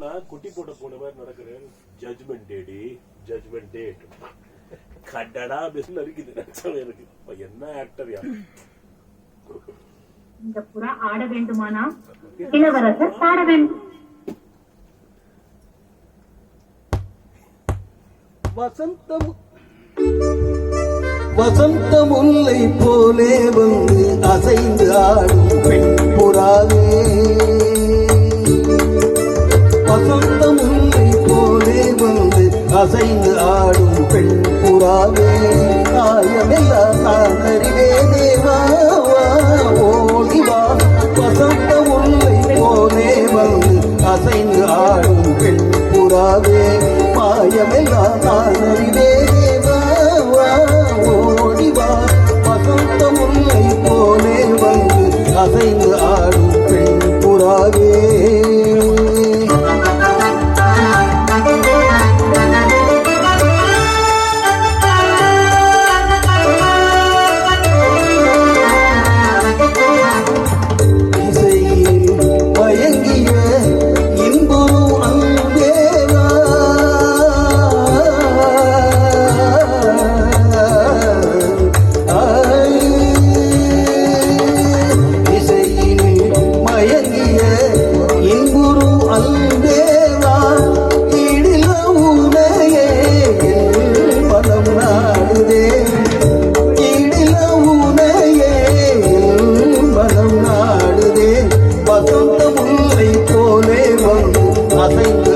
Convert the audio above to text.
நான் குட்டி போட்ட போன மாதிரி நடக்கிறேன். ஜட்ஜ்மெண்ட் டேடி, ஜட்ஜ்மெண்ட் டேட் கட்டடா பெஸ்ட் இருக்குது. எனக்கு என்ன ஆக்டர் யா. இந்த புறா ஆட வேண்டுமானா இளவரசர் பாட வேண்டும். வசந்தம் வசந்த முல்லை போலே வந்து அசைந்து ஆடும் பெண் புறாவே, வசந்த முல்லை போலே வந்து அசைந்து ஆடும் பெண் புறாவே, ஆயமெல்லாம் நான் அறிவேனே வா ஓடி வா. வசந்த முல்லை போலே வந்து அசைந்து ஆடும் பெண் புறாவே, மாயமெல்லாம் நான் அறிவேனே வா ஓடி வா. வசந்த முல்லை போலே வந்து அசைந்து ஆடும் பெண் புறாவே. வசந்த முல்லை போலே வந்து அசைந்து